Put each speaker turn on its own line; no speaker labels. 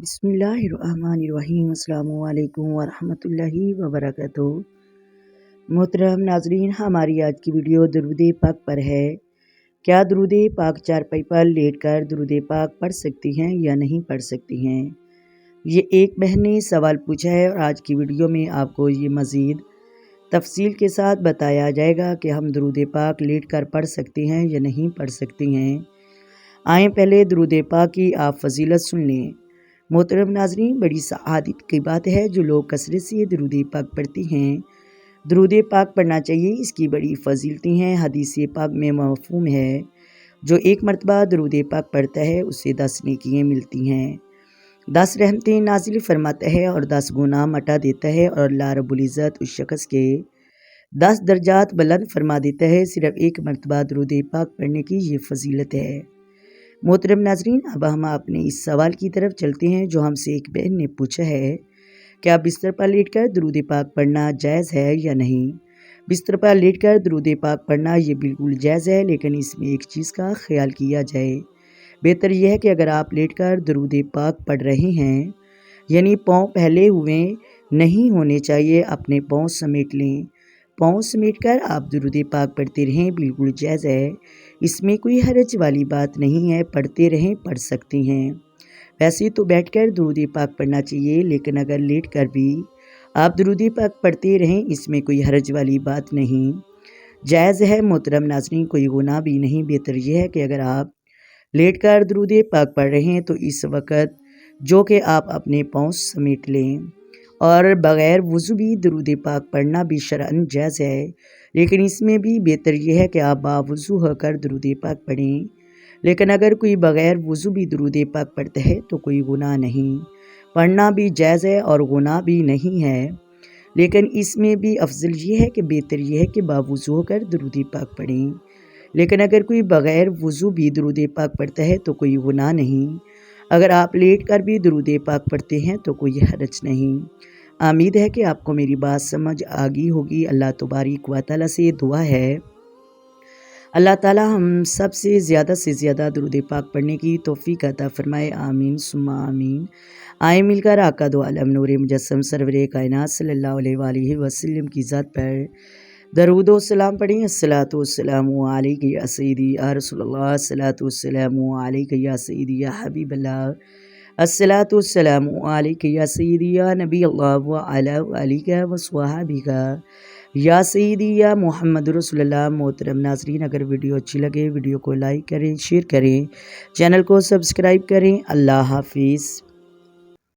बिस्मिल्लाहिर्रहमानिर्रहीम। अस्सलाम वालेकुम वरहमतुल्लाहि वबरकातुहू। मोहतरम नाजरीन, हमारी आज की वीडियो दुरूद पाक पर है। क्या दुरूद पाक चारपाई पर लेटकर दुरूद पाक पढ़ सकती हैं या नहीं पढ़ सकती हैं? ये एक बहन ने सवाल पूछा है और आज की वीडियो में आपको ये मज़ीद तफसील के साथ बताया जाएगा कि हम दुरूद पाक लेटकर पढ़ सकते हैं या नहीं पढ़ सकती हैं। आएँ पहले दुरूद पाक की आप फजीलत सुन लें। मोहतरम नाज़रीन, बड़ी सआदत की बात है जो लोग कसरत से दुरूद पाक पढ़ते हैं। दुरूद पाक पढ़ना चाहिए, इसकी बड़ी फजीलतें हैं। हदीस पाक में मफ़हूम है, जो एक मरतबा दुरूद पाक पढ़ता है उसे 10 नेकियां मिलती हैं, 10 रहमतें नाजिल फरमाता है और 10 गुनाह मटा देता है और अल्लाह रब्बुल इज़्ज़त उस शख्स के 10 दर्जात बुलंद फरमा देता है। सिर्फ एक मरतबा दुरूद पाक पढ़ने की ये फजीलत है। मोहतरम नाजरीन, अब हम अपने इस सवाल की तरफ चलते हैं जो हमसे एक बहन ने पूछा है, क्या बिस्तर पर लेटकर दुरूद पाक पढ़ना जायज़ है या नहीं? बिस्तर पर लेटकर दुरूद पाक पढ़ना ये बिल्कुल जायज़ है, लेकिन इसमें एक चीज़ का ख्याल किया जाए। बेहतर यह है कि अगर आप लेटकर दुरूद पाक पढ़ रहे हैं, यानी पाँव फैले हुए नहीं होने चाहिए, अपने पाँव समेट लें। पाँव समेट कर आप दुरूद पाक पढ़ते रहें, बिल्कुल जायज़ है, इसमें कोई हरज वाली बात नहीं है, पढ़ते रहें, पढ़ सकती हैं। वैसे तो बैठकर दुरूद पाक पढ़ना चाहिए, लेकिन अगर लेट कर भी आप दुरूद पाक पढ़ते रहें, इसमें कोई हरज वाली बात नहीं, जायज़ है। मोहतरम नाज़रीन, कोई गुनाह भी नहीं। बेहतर यह है कि अगर आप लेट कर दुरूद पाक पढ़ रहे हैं तो इस वक्त जो कि आप अपने पाँव समेट लें, और बग़ैर वज़ू भी दुरूद पाक पढ़ना भी शरअन जायज़ है, लेकिन इसमें भी बेहतर यह है कि आप बावज़ू होकर दुरूद पाक पढ़ें। लेकिन अगर कोई बग़ैर वज़ू भी दुरूद पाक पढ़ता है तो कोई गुनाह नहीं, पढ़ना भी जायज़ है और गुनाह भी नहीं है, लेकिन इसमें भी अफजल ये है कि बेहतर यह है कि बावज़ू होकर दुरूद पाक पढ़ें। लेकिन अगर कोई बग़ैर वज़ू भी दुरूद पाक पढ़ता है तो कोई गुनाह नहीं। अगर आप लेट कर भी दुरूद पाक पढ़ते हैं तो कोई हरज नहीं। उम्मीद है कि आपको मेरी बात समझ आ गई होगी। अल्लाह तबारक व तआला से दुआ है, अल्लाह ताला हम सब से ज़्यादा दुरूद पाक पढ़ने की तौफ़ीक अता फ़रमाए। आमीन सुम्मा आमीन। आए मिलकर आका दो आलम नूर मुजस्सम सरवरे कायनात सल्लल्लाहु अलैहि वसल्लम की ज़ात पर दरूद व सलाम पढ़ें। अस्सलातु वस्सलामु अलैका या सय्यदी या रसूलल्लाह, अस्सलातु वस्सलामु अलैका या सय्यदी या हबीबल्लाह, अस्सलातु वस्सलामु अलैका या सय्यदी या नबी अल्लाह व अला आलिका व स्वहाबिका या सय्यदी या मोहम्मद रसूलुल्लाह। मोहतरम नाज़रीन, अगर वीडियो अच्छी लगे वीडियो को लाइक करें, शेयर करें, चैनल को सब्सक्राइब करें। अल्लाह हाफिज़।